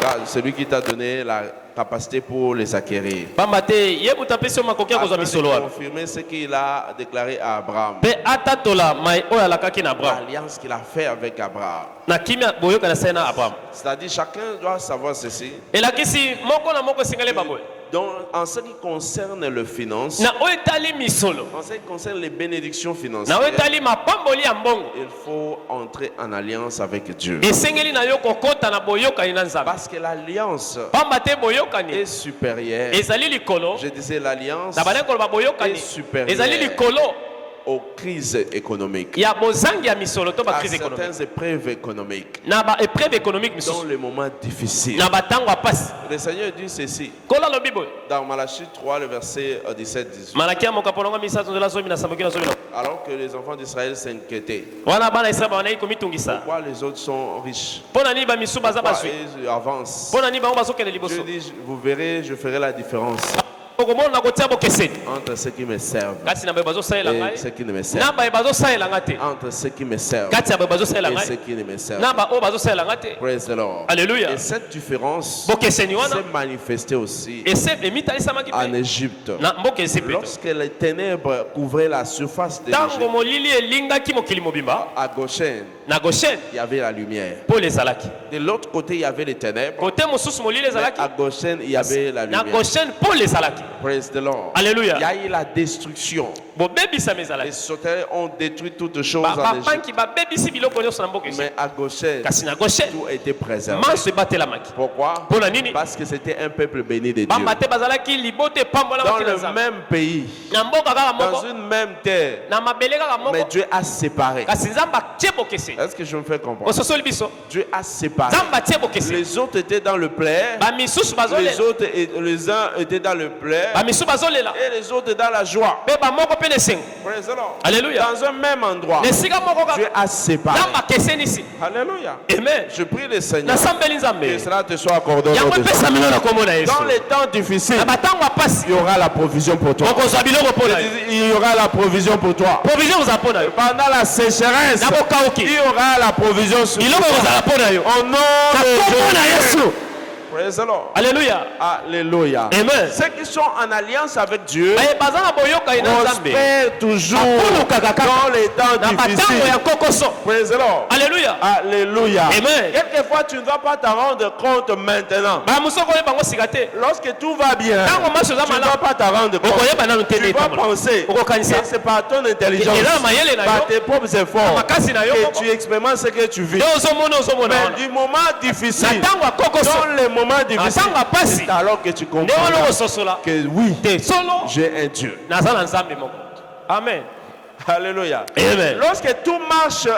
Car celui qui t'a donné la capacité pour les acquérir. Afin de confirmer ce qu'il a déclaré à Abraham. L'alliance qu'il a fait avec Abraham. C'est-à-dire chacun doit savoir ceci. Donc, en ce qui concerne le finance, en ce qui concerne les bénédictions financières, il faut entrer en alliance avec Dieu. Parce que l'alliance est supérieure. Je disais l'alliance est supérieure aux crises économiques, à certaines épreuves économiques, dans les moments difficiles. Le Seigneur dit ceci dans Malachie 3, le verset 17-18. Alors que les enfants d'Israël s'inquiétaient, pourquoi les autres sont riches, pourquoi ils avancent, Dieu dit, vous verrez, je ferai la différence entre ceux qui me servent et ceux qui ne me servent, entre ceux qui me servent et ceux qui ne me servent. Praise the Lord. Alléluia. Et cette différence s'est manifestée aussi en Égypte. Lorsque les ténèbres couvraient la surface de l'Égypte, à Goshen, il y avait la lumière. De l'autre côté, il y avait les ténèbres. Mais à Goshen, il y avait la lumière. Praise the Lord. Alléluia. Il y a eu la destruction. Les sauterelles ont détruit toutes choses en Égypte. Mais à Goshen, tout était préservé. Pourquoi? Parce que c'était un peuple béni de Dieu. Dans le même pays, dans une même terre, mais Dieu a séparé. Est-ce que je me fais comprendre? Dieu a séparé. Les autres étaient dans le plaid, les uns étaient dans le plaid et les autres dans la joie. Praise the Lord. Alléluia. Dans un même endroit, Dieu a séparé. Alléluia. Amen. Je prie le Seigneur que cela te soit accordé. Dans les temps difficiles, il y aura la provision pour toi. Il y aura la provision pour toi. Pendant la sécheresse, il y aura la provision sur toi. Au nom de Jésus. Praise the Lord. Alléluia. Alléluia. Amen. Ceux qui sont en alliance avec Dieu prospèrent toujours dans les temps difficiles. Praise the Lord. Alléluia. Alléluia. Amen. Quelquefois, tu ne vas pas te rendre compte maintenant. Lorsque tout va bien, tu ne vas pas te rendre compte. Tu vas penser que c'est par ton intelligence, par tes propres efforts, que tu expérimentes ce que tu vis. Mais du moment difficile, dans les moments difficiles, c'est alors que tu comprends que oui, j'ai un Dieu. Amen. Alléluia. Amen. Lorsque tout marche bien,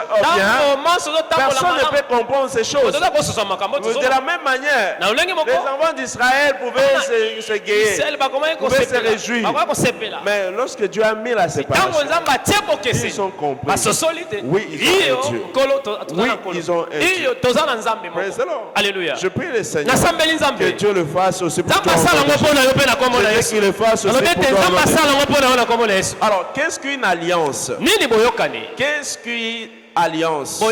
personne ne peut comprendre ces choses. De la même manière, les enfants d'Israël pouvaient se guérir, pouvaient se réjouir. Mais lorsque Dieu a mis la séparation, ils sont compris. Oui, ils ont un Dieu. Oui, ils ont un Dieu. Praise the Lord. Alléluia. Je prie le Seigneur que Dieu le fasse aussi pour toi. Je dis qu'il le fasse aussi pour toi. Alors, qu'est-ce qu'une alliance? Qu'est-ce qu'une alliance?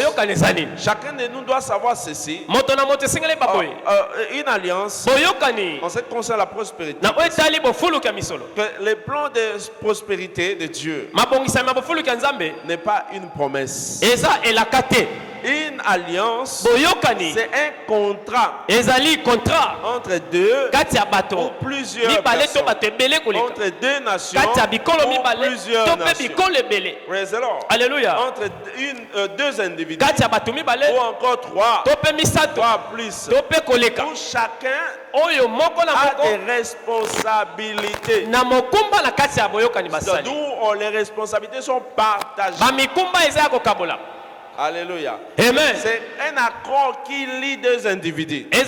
Chacun de nous doit savoir ceci. Une alliance, en ce qui concerne la prospérité, que les plans de prospérité de Dieu n'est pas une promesse. Une alliance, c'est un contrat entre deux ou plusieurs personnes, entre deux nations ou plusieurs nations. Praise the Lord. Alléluia. Entre deux individus ou encore trois plus, où chacun a des responsabilités. D'où les responsabilités sont partagées. Alléluia. Amen. C'est un accord qui lie deux individus, deux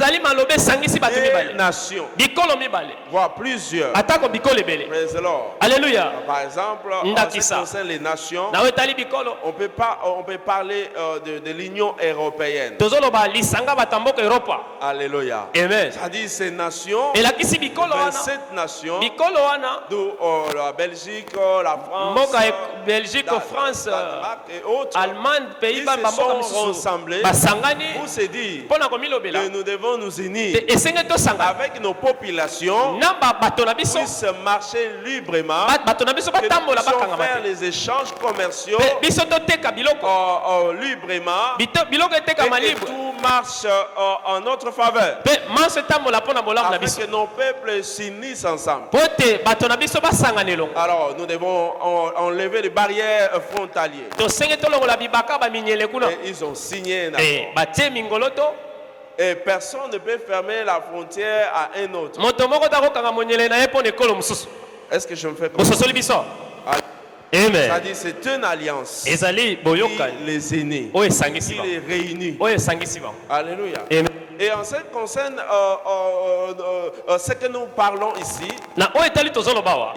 nations, voire plusieurs. Praise the Lord. Alléluia. Par exemple, en ce qui concerne les nations, on peut parler de l'Union européenne. Alléluia. Amen. C'est-à-dire ces nations, 27 nations, d'où la Belgique, la France, Belgique, France, et autres, Allemagne, Pays-Bas, ils se sont rassemblés pour se dire que nous devons nous unir avec nos populations, puissent marcher librement, que nous puissions faire les échanges commerciaux librement, et que tout marche en notre faveur, afin que nos peuples s'unissent ensemble. Alors nous devons enlever les barrières frontalières. Et ils ont signé un accord. Et personne ne peut fermer la frontière à un autre. Est-ce que je me fais comprendre? Amen. Ça dit c'est une alliance qui les unit, qui les réunit. Alléluia. Amen. Et en ce qui concerne ce que nous parlons ici, il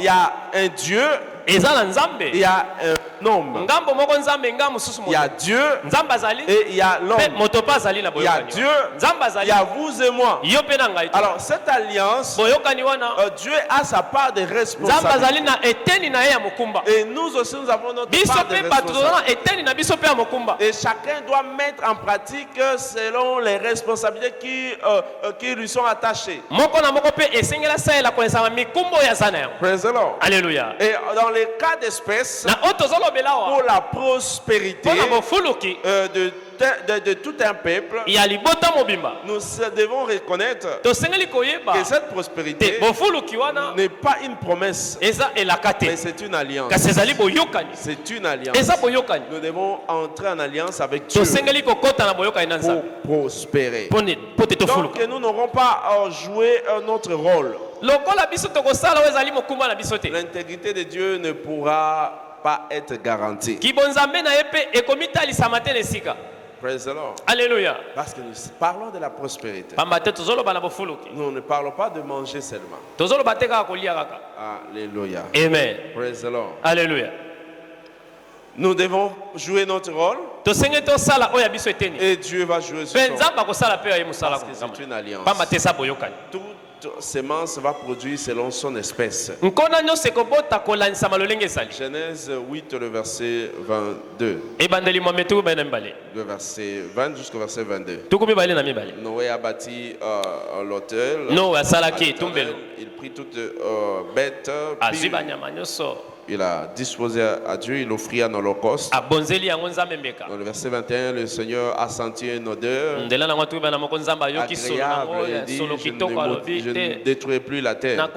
y a un Dieu, il y a un homme. Il y a Dieu et il y a l'homme. Il y a Dieu, il y a vous et moi. Alors cette alliance, Dieu a sa part de responsabilité. Et nous aussi nous avons notre part de responsabilité. Et chacun doit mettre en pratique selon les responsabilités qui lui sont attachées. Praise the Lord. Alléluia. Et dans les cas d'espèce, pour la prospérité de tout un peuple, nous devons reconnaître que cette prospérité n'est pas une promesse, mais c'est une alliance. C'est une alliance. Nous devons entrer en alliance avec Dieu pour prospérer. Donc nous n'aurons pas joué notre rôle. L'intégrité de Dieu ne pourra pas être garantie. Praise the Lord. Alléluia. Parce que nous parlons de la prospérité. Nous ne parlons pas de manger seulement. Alléluia. Amen. Praise the Lord. Alléluia. Nous devons jouer notre rôle. Et Dieu va jouer son rôle. Parce que c'est une alliance. Toute semence va produire selon son espèce. Genèse 8, le verset 22. Le verset 20 jusqu'au verset 22. Noé a bâti l'autel. Il prit toute bête. Il a disposé à Dieu, il offrit un holocauste. Dans le verset 21, le Seigneur a senti une odeur agréable. Il dit, je ne détruirai plus la terre.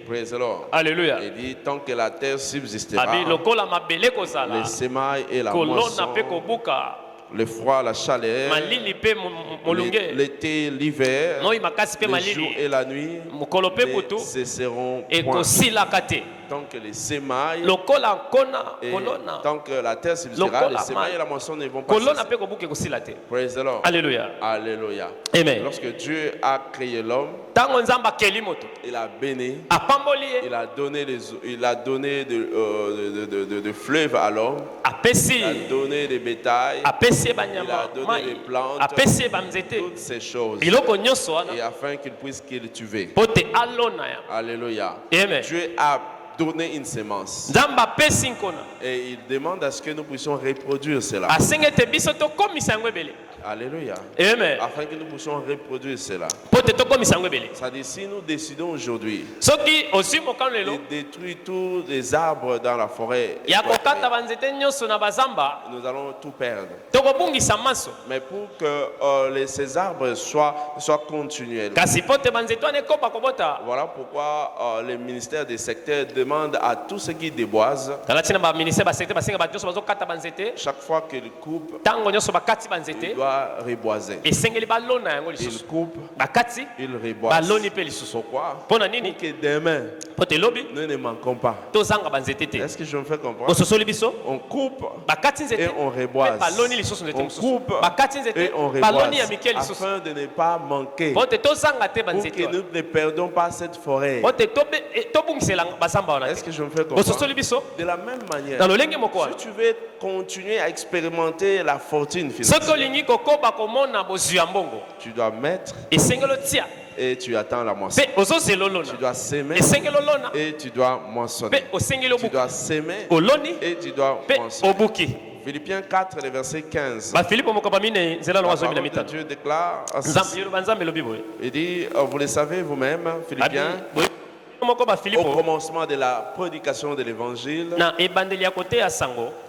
Praise the Lord. Alléluia. Il dit, tant que la terre subsistera, les semailles et la moisson, le froid, la chaleur, l'été, l'hiver, les jours et la nuit ne cesseront point. Tant que les sémailles et tant que la terre subsistera, les sémailles et la moisson ne vont pas cesser. Praise the Lord. Alléluia. Alléluia. Amen. Lorsque Dieu a créé l'homme, il a béni, il a donné de fleuves à l'homme, il a donné des bétails, il a donné des plantes, toutes ces choses, et afin qu'il puisse cultiver. Alléluia. Amen. Dieu a donné une semence et il demande à ce que nous puissions reproduire cela. Alléluia. Amen. Afin que nous puissions reproduire cela. Ça dit, si nous décidons aujourd'hui de détruire tous les arbres dans la forêt, nous allons tout perdre. Mais pour que ces arbres soient continuels, voilà pourquoi les ministères des secteurs demandent à tous ceux qui déboisent, chaque fois qu'ils coupent, ils doivent reboiser. Il coupe, il reboise. Pourquoi? Pour que demain, nous ne manquons pas. Est-ce que je me fais comprendre? On coupe et on reboise. On coupe et on reboise afin de ne pas manquer. Pour que nous ne perdons pas cette forêt. Est-ce que je me fais comprendre? De la même manière, si tu veux continuer à expérimenter la fortune financière, tu dois mettre et tu attends la moisson. Tu dois s'aimer et tu dois moissonner. Tu dois s'aimer et tu dois moissonner. Philippiens 4, le verset 15. La parole de Dieu déclare, il dit, vous le savez vous-même, Philippiens, au commencement de la prédication de l'évangile,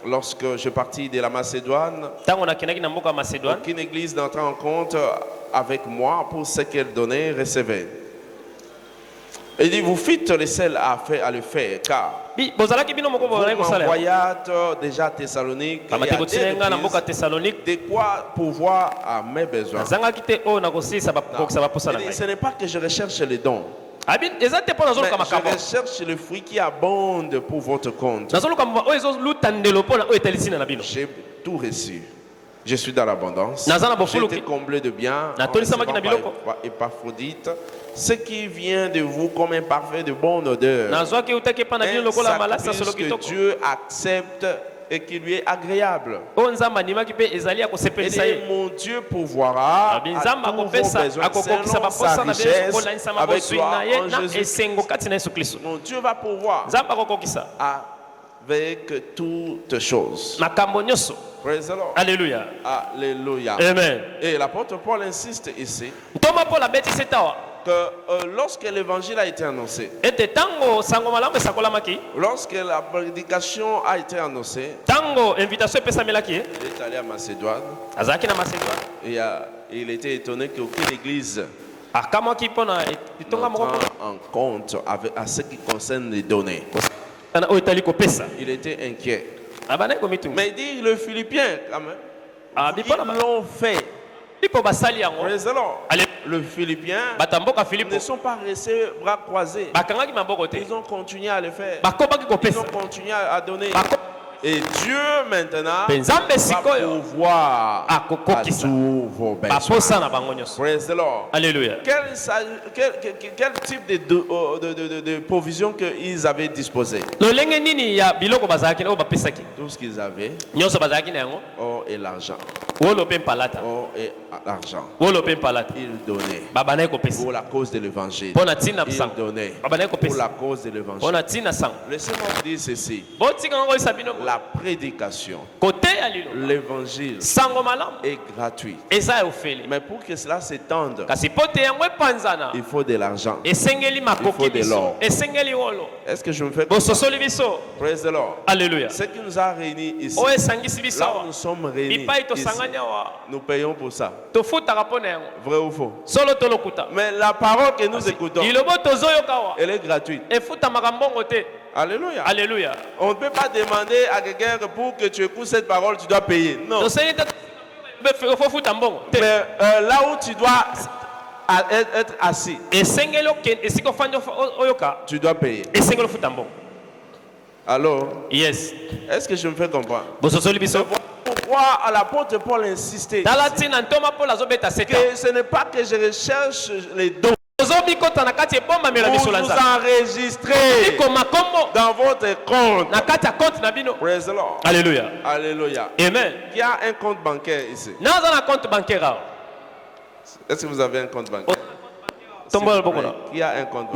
lorsque je partis de la Macédoine, aucune église n'entra en compte avec moi pour ce qu'elle donnait et recevait. Il dit, vous fîtes le seul à le faire, car vous m'envoyâtes déjà à Thessalonique, de quoi pourvoir à mes besoins. Ce n'est pas que je recherche les dons, mais je recherche le fruit qui abonde pour votre compte. J'ai tout reçu. Je suis dans l'abondance. J'ai été comblé de biens par Épaphrodite, ce qui vient de vous comme un parfait de bonne odeur, un sacrifice que Dieu accepte et qui lui est agréable. Et mon Dieu pourvoira à tous vos besoins selon sa richesse avec gloire en Jésus-Christ. Mon Dieu va pourvoir avec toutes choses. Praise the Lord. Alléluia. Alléluia. Amen. Et l'apôtre Paul insiste ici que lorsque l'évangile a été annoncé, lorsque la prédication a été annoncée, il est allé à Macédoine et il était étonné qu'aucune église n'entre en compte à ce qui concerne les données. Il était inquiet. Mais il dit le Philippien quand même, ils l'ont fait. Praise the Lord. Le Philippien ne sont pas restés bras croisés. Ils ont continué à le faire. Ils ont continué à donner. Et Dieu maintenant va pouvoir à tous vos besoins. Praise the Lord. Alléluia. Quel type de provision qu'ils avaient disposé? Tout ce qu'ils avaient, or et l'argent. Or et l'argent. Ils donnaient pour la cause de l'évangile. Ils donnaient pour la cause de l'évangile. Laissez-moi vous dire ceci. La prédication, l'évangile est gratuit. Mais pour que cela s'étende, il faut de l'argent. Il faut de l'or. Est-ce que je me fais comprendre? Praise the Lord. Alléluia. Ce qui nous a réunis ici, là où nous sommes réunis ici, nous payons pour ça. Vrai ou faux? Mais la parole que nous écoutons, elle est gratuite. Alléluia. Alléluia. On ne peut pas demander à quelqu'un que pour que tu écoutes cette parole, tu dois payer. Non. Mais là où tu dois être assis, tu dois payer. Alors, yes. Est-ce que je me fais comprendre? Pourquoi l'apôtre Paul insistait que ce n'est pas que je recherche les dons. Vous vous enregistrez dans votre compte. Praise the Lord. Alléluia. Alléluia. Amen. Qui a un compte bancaire ici? Est-ce que vous avez un compte bancaire? Qui a un compte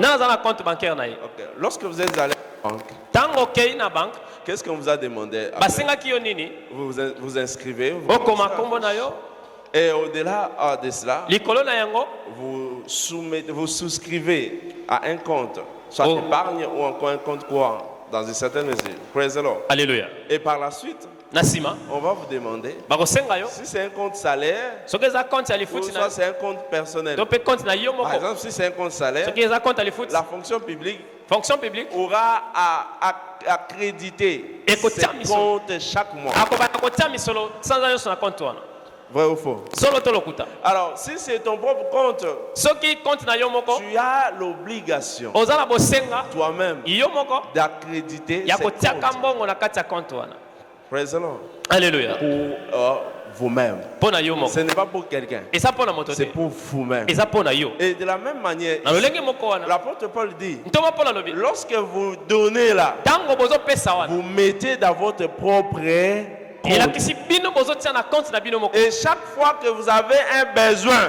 bancaire? Okay. Lorsque vous êtes allé à la banque, qu'est-ce qu'on vous a demandé? Vous vous inscrivez. Et au-delà de cela, vous souscrivez à un compte, soit épargne ou encore un compte courant, dans une certaine mesure. Praise the Lord. Alléluia. Et par la suite, on va vous demander si c'est un compte salaire ou soit c'est un compte personnel. Par exemple, si c'est un compte salaire, la fonction publique aura à accréditer ce compte chaque mois. Vrai ou faux? Alors, si c'est ton propre compte, tu as l'obligation toi-même d'accréditer ce compte. Praise the Lord. Alléluia. Pour vous-même. Ce n'est pas pour quelqu'un. C'est pour vous-même. Et de la même manière, l'apôtre Paul dit, lorsque vous donnez là, vous mettez dans votre propre Et chaque fois que vous avez un besoin,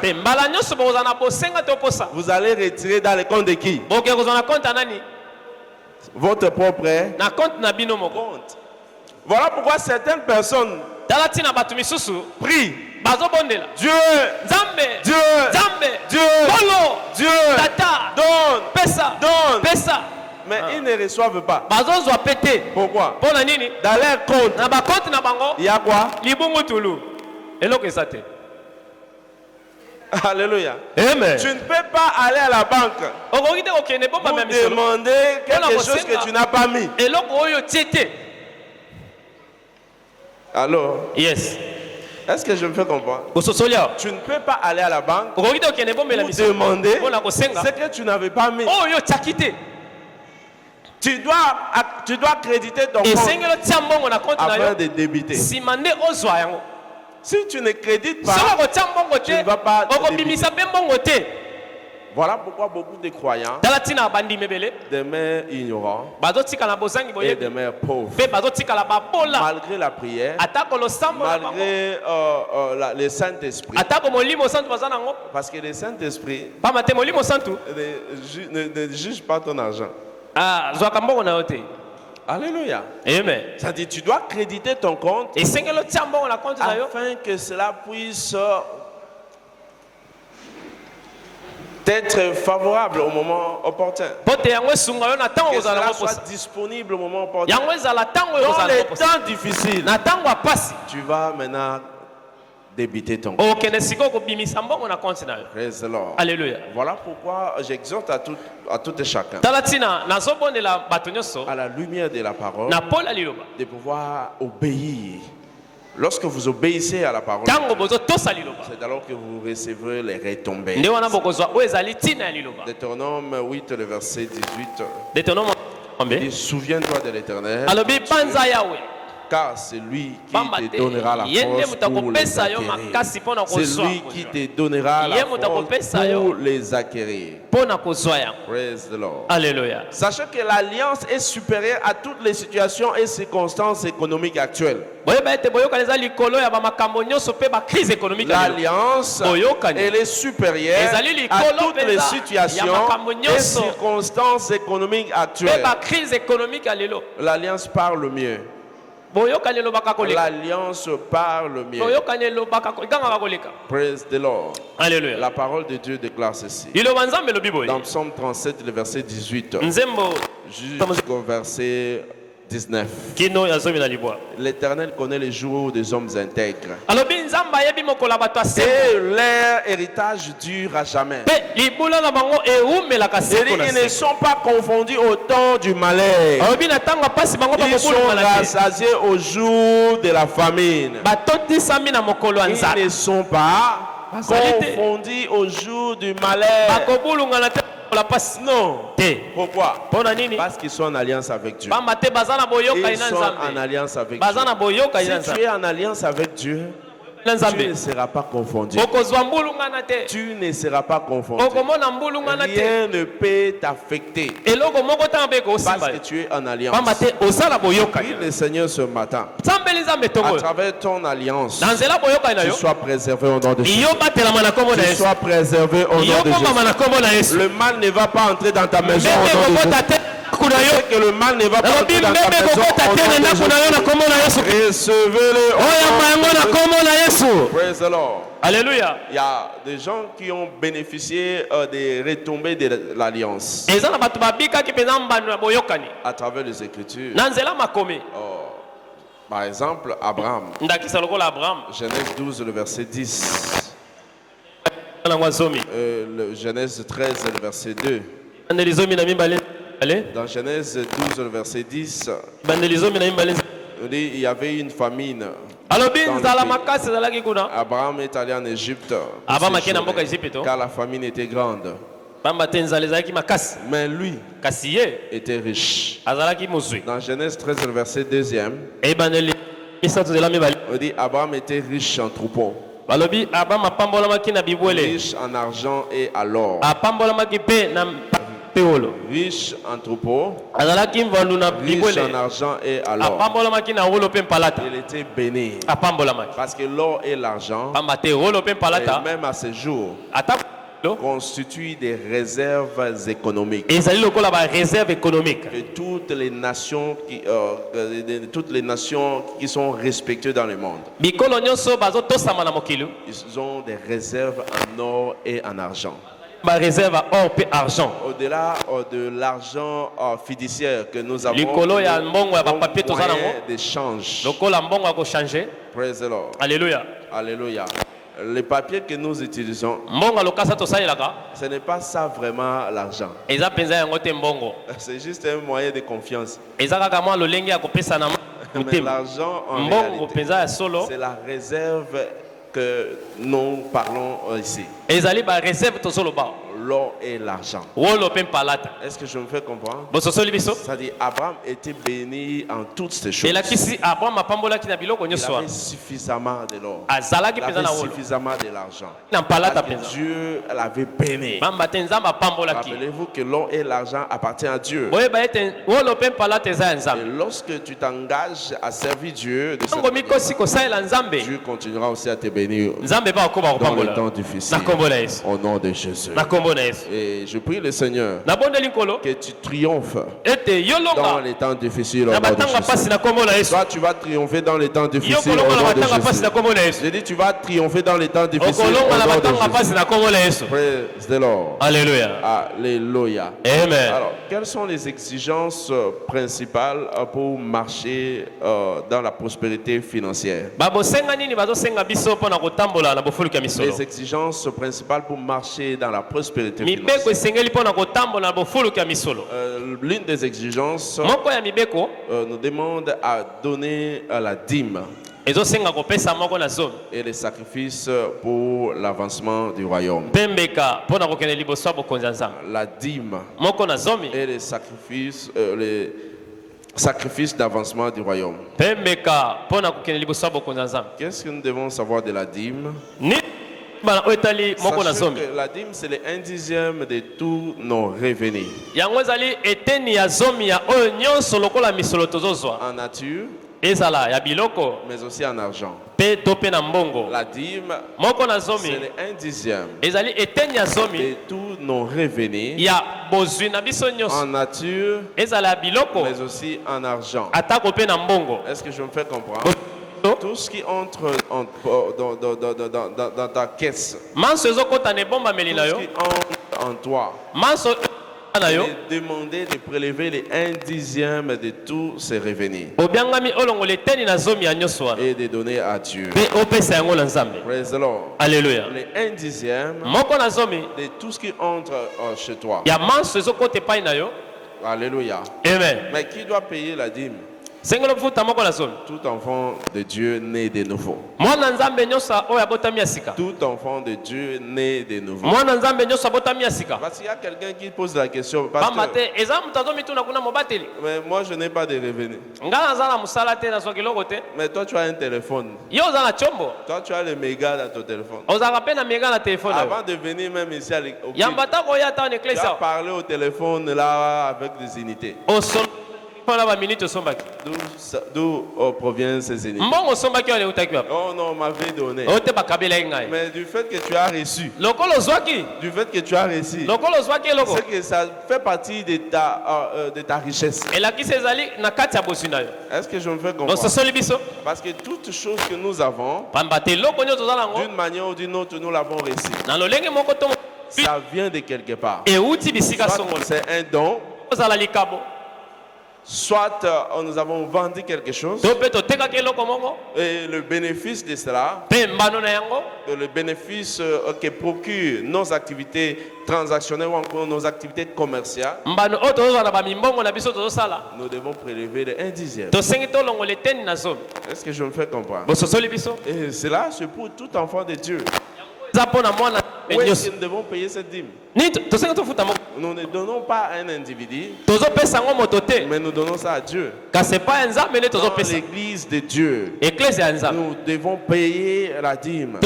vous allez retirer dans le compte de qui? Votre propre compte. Voilà pourquoi certaines personnes prient. Dieu, Dieu, Dieu, Dieu, donne. Mais ils ne reçoivent pas. Pourquoi? Dans leur compte, il y a quoi? Alléluia. Amen. Tu ne peux pas aller à la banque pour demander quelque chose que tu n'as pas mis. Alors, yes. Est-ce que je me fais comprendre? Tu ne peux pas aller à la banque pour demander ce que tu n'avais pas mis. Tu dois créditer ton compte afin de débiter. Si tu ne crédites pas, tu ne vas pas débiter. Voilà pourquoi beaucoup de croyants demeurent ignorants et demeurent pauvres. Malgré la prière, malgré le Saint-Esprit. Parce que le Saint-Esprit ne juge pas ton argent. Alléluia. Amen. Ça dit, tu dois créditer ton compte afin que cela puisse être favorable au moment opportun. Que cela soit disponible au moment opportun. Dans les temps difficiles, tu vas maintenant débiter ton compte. Praise the Lord. Alléluia. Voilà pourquoi j'exhorte à tout et chacun, à la lumière de la parole, de pouvoir obéir. Lorsque vous obéissez à la parole, c'est alors que vous recevrez les retombées. Deutéronome 8, le verset 18. Souviens-toi de l'Éternel, car c'est lui qui te donnera la force pour les acquérir. C'est lui qui te donnera la force pour les acquérir. Praise the Lord. Alléluia. Sachez que l'alliance est supérieure à toutes les situations et circonstances économiques actuelles. L'alliance, elle est supérieure à toutes les situations et circonstances économiques actuelles. L'alliance parle mieux. L'alliance parle mieux. Praise the Lord. Alléluia. La parole de Dieu déclare ceci. Dans Psaume 37, le verset 18 jusqu'au verset 19. L'Éternel connaît les jours des hommes intègres. Et leur héritage dure à jamais. Ils ne sont pas confondus au temps du malheur. Ils sont rassasiés au jour de la famine. Ils ne sont pas confondus au jour du malheur. Non. Pourquoi? Parce qu'ils sont en alliance avec Dieu. Ils sont en alliance avec Dieu. Si tu es en alliance avec Dieu, tu ne seras pas confondu. Tu ne seras pas confondu. Rien ne peut t'affecter parce que tu es en alliance. Prie le Seigneur ce matin, à travers ton alliance, tu sois préservé au nom de Jésus. Tu sois préservé au nom de Jésus. Le mal ne va pas entrer dans ta maison au nom de Jésus. Que le mal ne va pas entrer dans ta maison. Recevez-le. Praise the Lord. Alléluia. Il y a des gens qui ont bénéficié des retombées de l'alliance à travers les Écritures. Par exemple, Abraham. Genèse 12, le verset 10. Genèse 13, le verset 2. Dans Genèse 12, le verset 10, il y avait une famine. Abraham est allé en Égypte car la famine était grande. Mais lui était riche. Dans Genèse 13, le verset 2, on dit Abraham était riche en troupeaux, riche en argent et en or. riche en troupeau, riche en argent et à l'or. Il était béni. Parce que l'or et l'argent, et même à ce jour, constituent des réserves économiques. Et toutes les nations qui sont respectées dans le monde, ils ont des réserves en or et en argent. Au-delà de l'argent fiduciaire que nous avons, moyen d'échange. Praise the Lord. Alléluia. Alléluia. Les papiers que nous utilisons, ce n'est pas ça vraiment l'argent. C'est juste un moyen de confiance. Mais l'argent, en réalité, c'est la réserve que nous parlons ici. L'or et l'argent. Est-ce que je me fais comprendre? C'est-à-dire Abraham était béni en toutes ces choses. Il avait suffisamment de l'or. Il avait suffisamment de l'argent. Dieu l'avait béni. Rappelez-vous que l'or et l'argent appartiennent à Dieu. Et lorsque tu t'engages à servir Dieu, Dieu continuera aussi à te bénir dans le temps difficile. Au nom de Jésus. Et je prie le Seigneur que tu triomphes dans les temps difficiles au nom de Jésus. Toi, tu vas triompher dans les temps difficiles au nom de Jésus. Je dis, tu vas triompher dans les temps difficiles au nom de Jésus. Praise the Lord. Alléluia. Alléluia. Amen. Alors, quelles sont les exigences principales pour marcher dans la prospérité financière? Les exigences principales pour marcher dans la prospérité financière. L'une des exigences nous demande à donner la dîme et les sacrifices pour l'avancement du royaume. La dîme et les sacrifices d'avancement du royaume. Qu'est-ce que nous devons savoir de la dîme? Sachez que la dîme, c'est le 1/10 de tous nos revenus. En nature, mais aussi en argent. La dîme, c'est le 1/10 de tous nos revenus. En nature, mais aussi en argent. Est-ce que je me fais comprendre? Tout ce qui entre dans ta caisse, tout ce qui entre en toi, il est demandé de prélever les 1/10 de tous ces revenus et de donner à Dieu. Praise the Lord. Alléluia. Les 1/10 de tout ce qui entre chez toi. Alléluia. Amen. Mais qui doit payer la dîme? Tout enfant de Dieu né de nouveau. Tout enfant de Dieu né de nouveau. Parce qu'il y a quelqu'un qui pose la question. Mais moi je n'ai pas de revenus. Mais toi tu as un téléphone. Toi tu as le méga dans ton téléphone. Avant de venir même ici à l'église, tu as parlé au téléphone là avec des unités. D'où proviennent ces ennemis? Oh non, on m'avait donné. Mais du fait que tu as reçu, c'est que ça fait partie de ta richesse. Est-ce que je me fais comprendre? Parce que toute chose que nous avons, d'une manière ou d'une autre, nous l'avons reçu. Ça vient de quelque part. Soit c'est un don, soit nous avons vendu quelque chose et le bénéfice de cela, le bénéfice que procurent nos activités transactionnelles ou encore nos activités commerciales, nous devons prélever les 1/10. Est-ce que je me fais comprendre? Et cela, c'est pour tout enfant de Dieu. où est-ce que nous devons payer cette dîme? Nous ne donnons pas à un individu, mais nous donnons ça à Dieu. Dans l'église de Dieu, nous devons payer la dîme.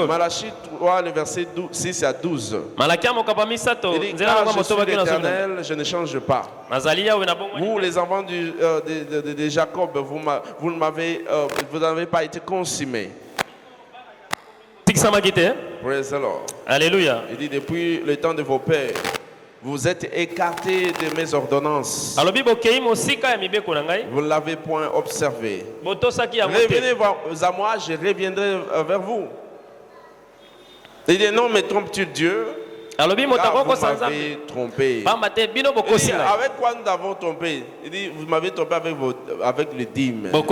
Malachie 3, le verset 6 à 12. Il dit, car je suis l'Éternel, je ne change pas. Vous, les enfants de Jacob, vous n'avez pas été consumés. Praise the Lord. Alléluia. Il dit, depuis le temps de vos pères, vous êtes écartés de mes ordonnances. Vous ne l'avez point observé. Revenez à moi, je reviendrai vers vous. Il dit, non, mais trompes-tu Dieu? Car vous m'avez trompé. Dit, avec quoi nous avons trompé? Il dit, vous m'avez trompé avec les dîmes. Dans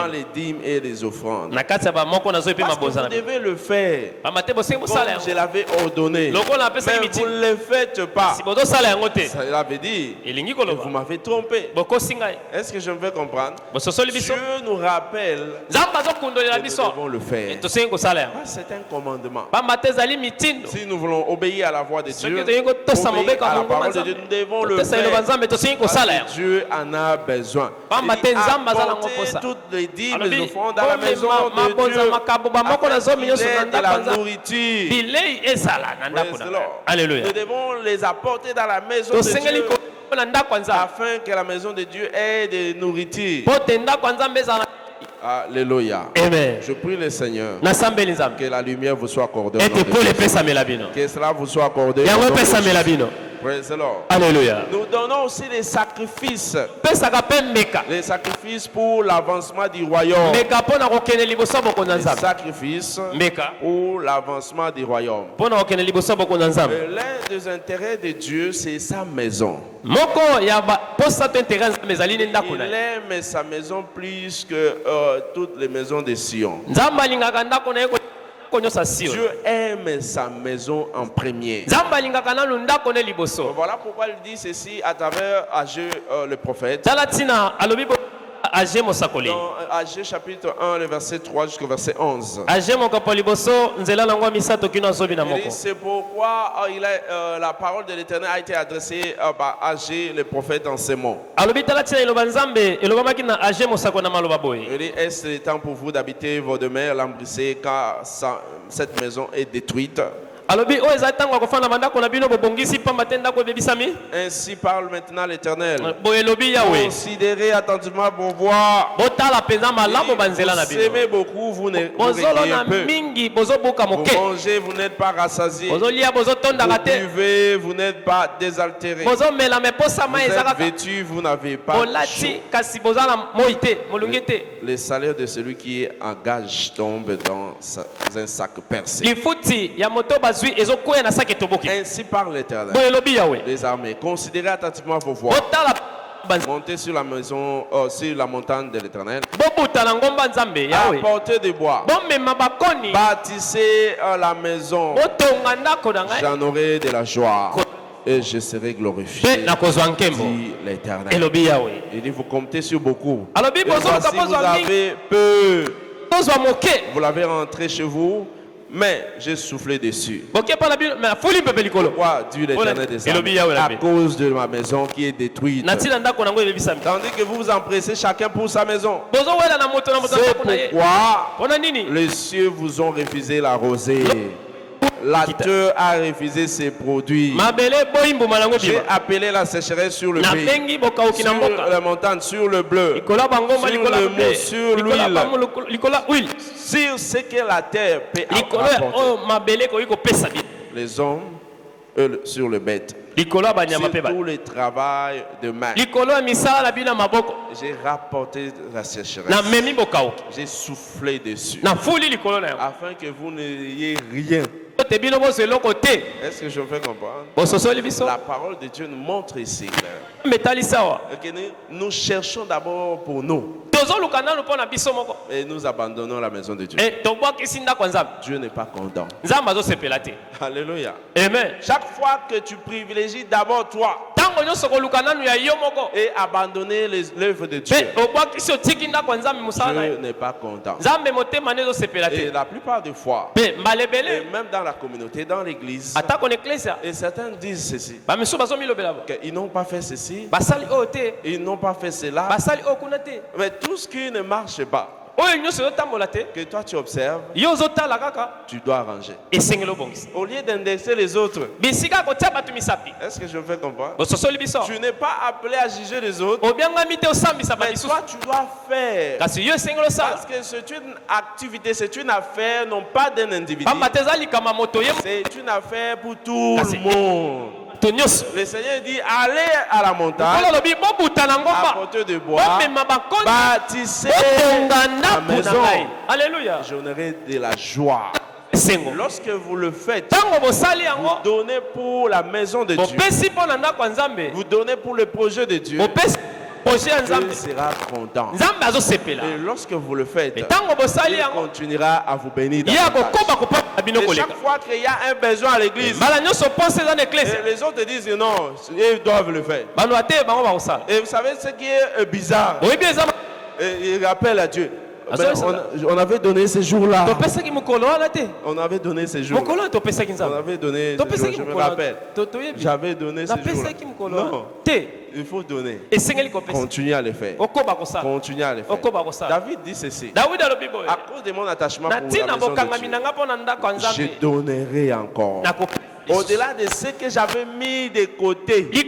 les dîmes et les offrandes. Parce que vous devez le faire comme je l'avais ordonné. Mais vous ne le faites pas. Cela veut dire que vous m'avez trompé. Est-ce que je me fais comprendre? Dieu nous rappelle que nous devons le faire. C'est un commandement. Si nous voulons obéir à la voix de Dieu, obéir à la parole de Dieu, nous devons le faire. Parce que Dieu en a besoin. Il a apporté toutes les dîmes, les offrandes dans la maison de Dieu, afin qu'il ait de la nourriture. Alléluia. Nous devons les apporter dans la maison de Dieu, afin que la maison de Dieu ait de nourriture. Alléluia. Amen. Je prie le Seigneur que la lumière vous soit accordée. Que cela vous soit accordé. Praise the Lord. Alléluia. Nous donnons aussi des sacrifices. Les sacrifices pour l'avancement du royaume. Les sacrifices pour l'avancement du royaume. L'un des intérêts de Dieu, c'est sa maison. Il aime sa maison plus que toutes les maisons de Sion. Dieu aime sa maison en premier. Voilà pourquoi il dit ceci à travers Ageu le prophète. Dans Ageu chapitre 1, le verset 3 jusqu'au verset 11. C'est pourquoi la parole de l'Éternel a été adressée par Ageu le prophète en ces mots. Il dit, est-ce le temps pour vous d'habiter vos demeures lambrissées car cette maison est détruite? Ainsi parle maintenant l'Éternel. Considérez attentivement pour voir. Vous aimez beaucoup, vous ne réveillez peu. Vous mangez, vous n'êtes pas rassasiés. Vous buvez, vous n'êtes pas désaltérés. Vous êtes vêtus, vous n'avez pas chaud. Le salaire de celui qui en gage tombe dans un sac percé. Ainsi parle l'Éternel des armées. Considérez attentivement vos voies. Montez sur la maison, sur la montagne de l'Éternel. Apportez des bois. Bâtissez la maison. J'en aurai de la joie et je serai glorifié, dit l'Éternel. Il dit, vous comptez sur beaucoup. Et voici, vous avez peu. Vous l'avez rentré chez vous, mais j'ai soufflé dessus. Pourquoi, dit l'Éternel des armées? À cause de ma maison qui est détruite. Tandis que vous vous empressez chacun pour sa maison. C'est pourquoi les cieux vous ont refusé la rosée. La terre a refusé ses produits. J'ai appelé la sécheresse sur le pays, sur la montagne, sur le bleu, sur le mou, sur l'huile, sur ce que la terre peut apporter. Les hommes, eux, sur le bête, sur tout le travail de main. J'ai rapporté la sécheresse. J'ai soufflé dessus afin que vous n'ayez rien. Est-ce que je me fais comprendre? La parole de Dieu nous montre ici que nous cherchons d'abord pour nous et nous abandonnons la maison de Dieu. Dieu n'est pas content. Alléluia. Amen. Chaque fois que tu privilégies d'abord toi, et abandonner l'œuvre de Dieu, Dieu n'est pas content. Et la plupart des fois, et même dans la communauté, dans l'église, et certains disent ceci, qu'ils n'ont pas fait ceci, ils n'ont pas fait cela, mais tout ce qui ne marche pas, que toi tu observes, tu dois arranger. Au lieu d'indexer les autres, est-ce que je me fais comprendre? Tu n'es pas appelé à juger les autres, mais toi tu dois faire. Parce que c'est une activité, c'est une affaire, non pas d'un individu. C'est une affaire pour tout le monde. Le Seigneur dit, allez à la montagne, apportez de bois, bâtissez la maison. Alléluia. J'aurai de la joie. Lorsque vous le faites, vous donnez pour la maison de Dieu, vous donnez pour le projet de Dieu, Dieu sera content. Et lorsque vous le faites, il continuera à vous bénir. Et chaque fois qu'il y a un besoin à l'église, les autres disent non, ils doivent le faire. Et vous savez ce qui est bizarre? Il rappelle à Dieu. On avait donné ces jours-là. On avait donné ces jours. On avait donné ces jours. Je me rappelle. J'avais donné ces jours. Non. Il faut donner. Continuez à le faire. Continuez à le faire. David dit ceci. À cause de mon attachement pour la maison de Dieu, je donnerai encore. Au-delà de ce que j'avais mis de côté, je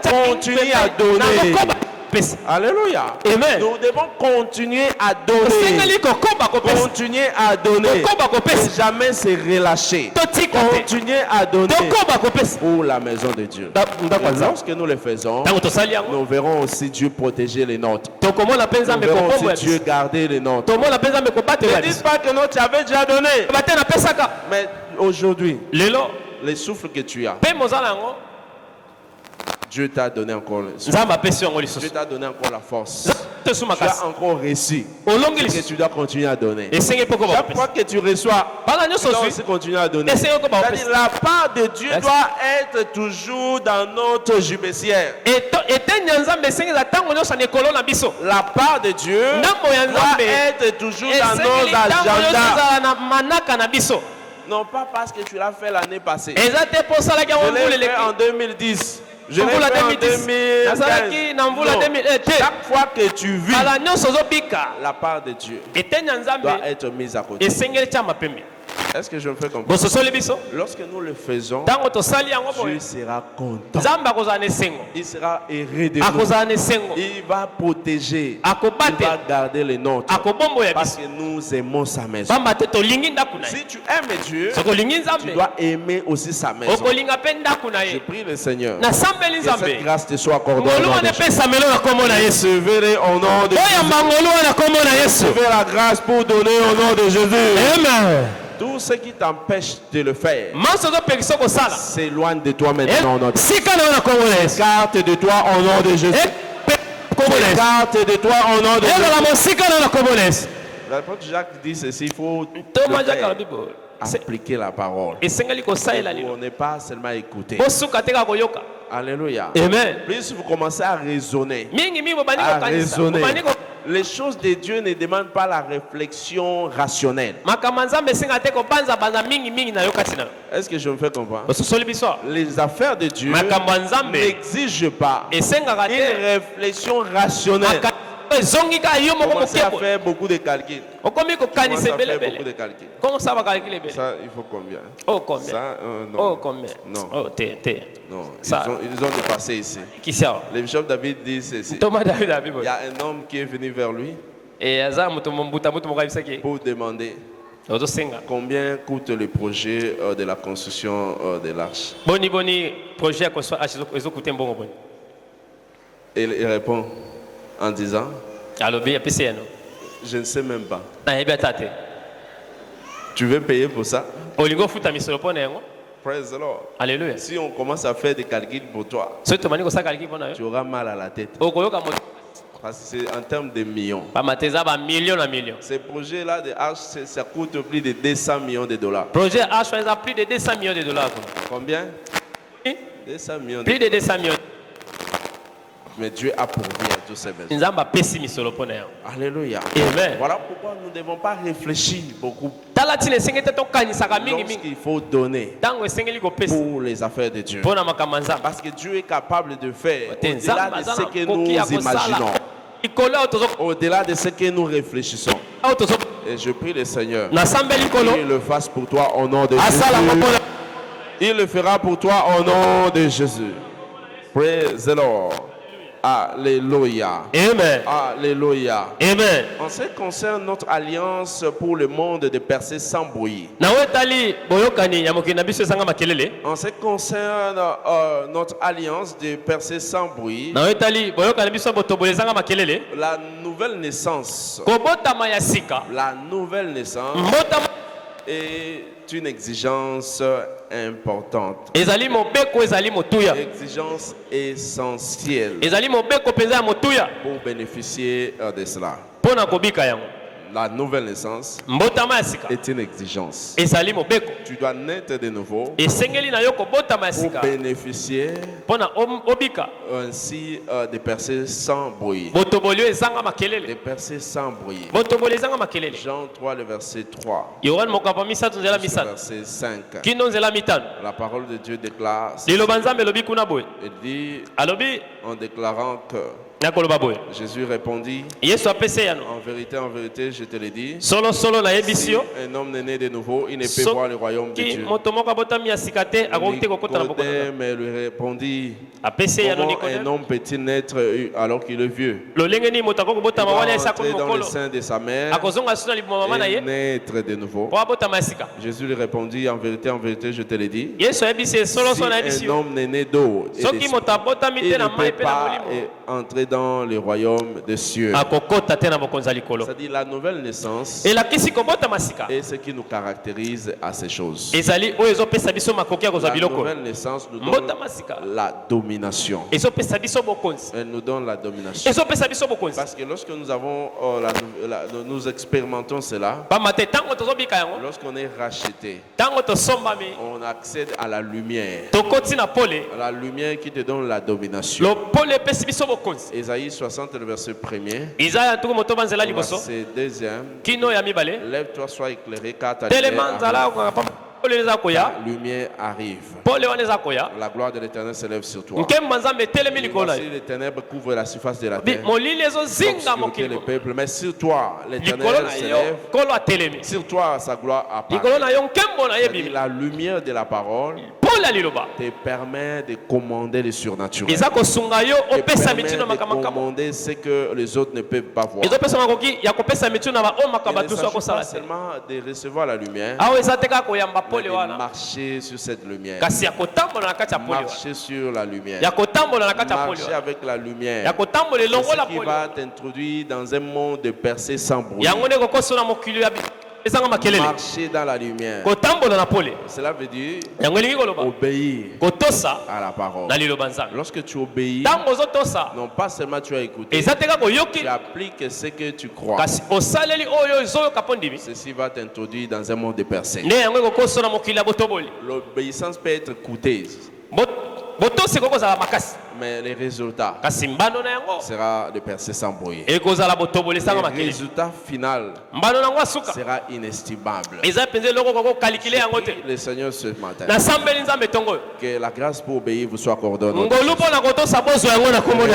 continue à donner. Alléluia. Amen. Nous devons continuer à donner. Continuer à donner. Et jamais se relâcher. Continuer à donner pour la maison de Dieu. Et lorsque nous le faisons, nous verrons aussi Dieu protéger les nôtres. Nous verrons aussi Dieu garder les nôtres. Ne dites pas que non, tu avais déjà donné. Mais aujourd'hui, les souffles que tu as, Dieu t'a donné encore le souffle. Dieu t'a donné encore la force. Tu as encore réussi. Et tu dois continuer à donner. Chaque fois que tu reçois, tu dois aussi continuer à donner. C'est-à-dire, la part de Dieu doit être toujours dans notre jubessière. La part de Dieu doit être toujours dans nos agendas. Non pas parce que tu l'as fait l'année passée. Je l'ai fait en 2010. Je l'ai fait en 2015. Chaque fois que tu vis, la part de Dieu doit être mise à côté. Est-ce que je me fais comprendre? Lorsque nous le faisons, Dieu sera content. Il sera heureux de nous. Il va protéger. Il va garder les nôtres. Parce que nous aimons sa maison. Si tu aimes Dieu, tu dois aimer aussi sa maison. Je prie le Seigneur que cette grâce te soit accordée. Recevez au nom de Jésus. Recevez la grâce pour donner au nom de Jésus. Amen. Tout ce qui t'empêche de le faire s'éloigne de toi maintenant. Écarte de toi au nom de Jésus. Écarte de toi au nom de Jésus. L'apôtre Jacques dit ceci, il faut appliquer la parole. On n'est pas seulement écouter. Alléluia. Amen. Plus vous commencez à raisonner, les choses de Dieu ne demandent pas la réflexion rationnelle. Est-ce que je me fais comprendre? Les affaires de Dieu n'exigent pas une réflexion rationnelle. Commencez à faire beaucoup de calculs. Ça, il faut combien? Ça, non. Non. Non. Ils ont dépassé ici. Le bishop David dit ceci. Il y a un homme qui est venu vers lui pour demander combien coûte le projet de la construction de l'arche. Et il répond en disant, je ne sais même pas. Tu veux payer pour ça? Praise the Lord. Alléluia. Si on commence à faire des calculs pour toi, tu auras mal à la tête. Parce que c'est en termes de millions. Ces projets-là de arches, ça coûte plus de 200 millions de dollars. Projet H, ça a plus de 200 millions de dollars. Combien? 200 millions. Plus de 200 millions. Mais Dieu a pourvu à tous ses besoins. Alléluia. Amen. Voilà pourquoi nous ne devons pas réfléchir beaucoup lorsqu'il faut donner pour les affaires de Dieu. Parce que Dieu est capable de faire au-delà de ce que nous imaginons, au-delà de ce que nous réfléchissons. Et je prie le Seigneur qu'il le fasse pour toi au nom de Jésus. Il le fera pour toi au nom de Jésus. Praise the Lord. Alléluia. Amen. Alléluia. Amen. En ce qui concerne notre alliance pour le monde de percer sans bruit. En ce qui concerne notre alliance de percer sans bruit. La nouvelle naissance. La nouvelle naissance est une exigence importante. Exigence essentielle pour bénéficier de cela. La nouvelle naissance est une exigence. Tu dois naître de nouveau pour bénéficier ainsi de percer sans bruit. De percer sans bruit. Jean 3, le verset 3. Verset 5. La parole de Dieu déclare. Il dit en déclarant que Jésus répondit, en vérité, je te le dis, si un homme n'est né de nouveau, il ne peut voir le royaume de Dieu. Nicodème lui répondit, comment un homme peut-il naître alors qu'il est vieux? Il doit entrer dans le sein de sa mère et naître de nouveau. Jésus lui répondit, en vérité, je te le dis, si un homme n'est né d'eau et d'esprit, il ne peut pas entrer dans le royaume des cieux. C'est-à-dire la nouvelle naissance est ce qui nous caractérise à ces choses. La nouvelle naissance nous donne la domination. Elle nous donne la domination. Parce que lorsque nous avons nous expérimentons cela, lorsqu'on est racheté, on accède à la lumière. La lumière qui te donne la domination. Ésaïe 60, le verset 1er. Verset 2e. Lève-toi, sois éclairé, car ta lumière arrive. La gloire de l'Éternel s'élève sur toi. Voici les ténèbres couvrent la surface de la terre. L'obscurité le peuple, mais sur toi l'Éternel s'élève. Sur toi sa gloire apparaît. La lumière de la parole te permet de commander le surnaturel. Te permet de commander ce que les autres ne peuvent pas voir. Il ne s'agit pas seulement de recevoir la lumière, mais de marcher sur cette lumière. Marcher sur la lumière. Marcher avec la lumière. C'est ce qui va t'introduire dans un monde de percée sans bruit. Marcher dans la lumière. Cela veut dire obéir à la parole. Lorsque tu obéis, non pas seulement tu as écouté, tu appliques ce que tu crois. Ceci va t'introduire dans un monde de percée. L'obéissance peut être coûteuse, mais les résultats sera de percer sans bruit. Le résultat final sera inestimable. Le Seigneur ce matin, que la grâce pour obéir vous soit accordée.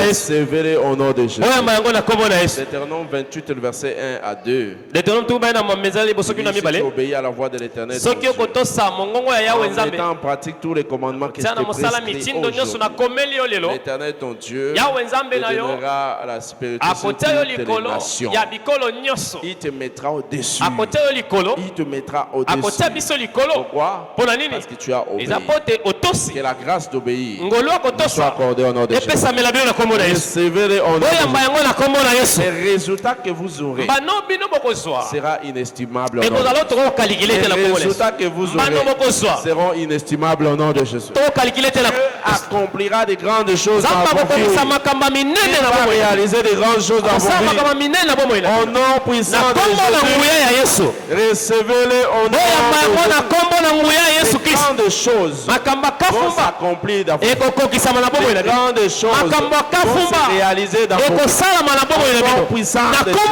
Recevez au nom de Jésus. Deutéronome 28, le verset 1 à 2. Si tu obéis à la voix de l'Éternel, en mettant en pratique tous les commandements qui sont prescrits aujourd'hui, l'Éternel ton Dieu te donnera la spiritualité de les nations. Il te mettra au-dessus. Il te mettra au-dessus. Pourquoi? Parce que tu as obéi. Que la grâce d'obéir nous soit accordée au nom de Jésus. Recevez-les au nom de Jésus. Les résultats que vous aurez sera inestimable au nom de Jésus. Les résultats que vous aurez seront inestimables au nom de Jésus. Dieu accomplira de grandes choses dans vos vies. Il va réaliser des grandes choses dans vos vies. Au nom puissant de Jésus, recevez-les au nom de Jésus. Les grandes choses vont s'accomplir dans vos vies. Les grandes choses vont se réaliser dans vos vies. Au nom puissant de Jésus.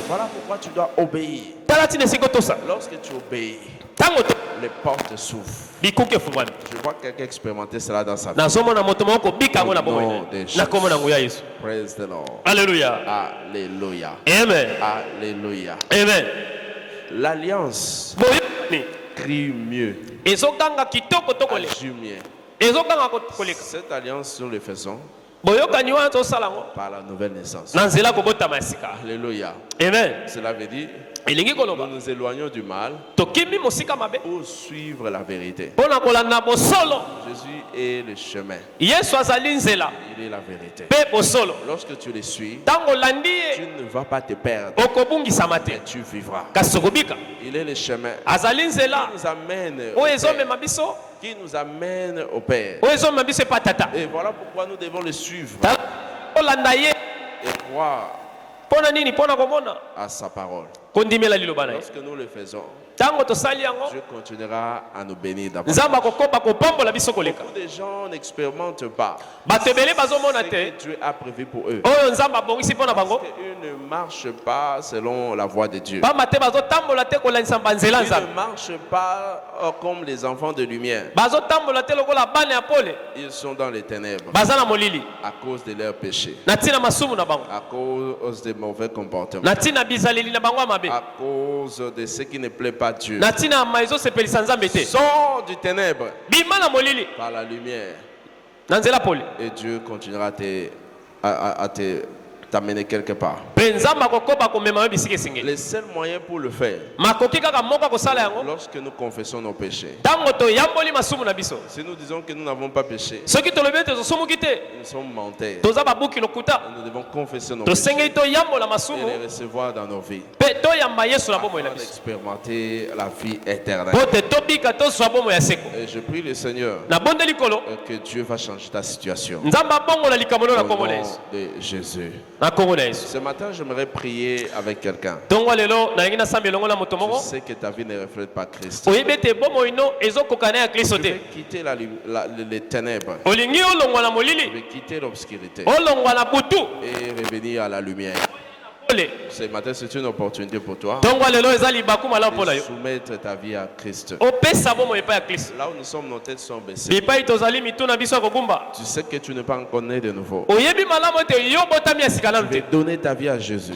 Voilà pourquoi tu dois obéir. Lorsque tu obéis, les portes s'ouvrent. Je vois quelqu'un expérimenter cela dans sa vie. Praise the Lord. Alléluia. Alléluia. Amen. Alléluia. Amen. L'alliance crie mieux. Agit mieux. Cette alliance, nous le faisons par la nouvelle naissance. Alléluia. Amen. Cela veut dire nous nous éloignons du mal pour suivre la vérité. Jésus est le chemin. Il est la vérité. Lorsque tu le suis, tu ne vas pas te perdre, mais tu vivras. Il est le chemin qui nous amène au Père. Et voilà pourquoi nous devons le suivre et croire à sa parole. Lorsque nous le faisons, Dieu continuera à nous bénir davantage. Beaucoup de gens n'expérimentent pas ce que Dieu a prévu pour eux. Ils ne marchent pas selon la voie de Dieu. Ils ne marchent pas comme les enfants de lumière. Ils sont dans les ténèbres à cause de leurs péchés, à cause des mauvais comportements, à cause de ce qui ne plaît pas à Dieu. Sors du ténèbre par la lumière et Dieu continuera à t'amener quelque part. Le seul moyen pour le faire, lorsque nous confessons nos péchés, si nous disons que nous n'avons pas péché, nous sommes menteurs. Nous devons confesser nos péchés et les recevoir dans nos vies afin d'expérimenter la vie éternelle. Et je prie le Seigneur que Dieu va changer ta situation au nom de Jésus. Ce matin, j'aimerais prier avec quelqu'un. Je sais que ta vie ne reflète pas Christ. Tu veux quitter les ténèbres. Tu veux quitter l'obscurité et revenir à la lumière. Ce matin, c'est une opportunité pour toi de soumettre ta vie à Christ. Là où nous sommes, nos têtes sont baissées. Tu sais que tu n'es pas encore né de nouveau. Tu veux donner ta vie à Jésus.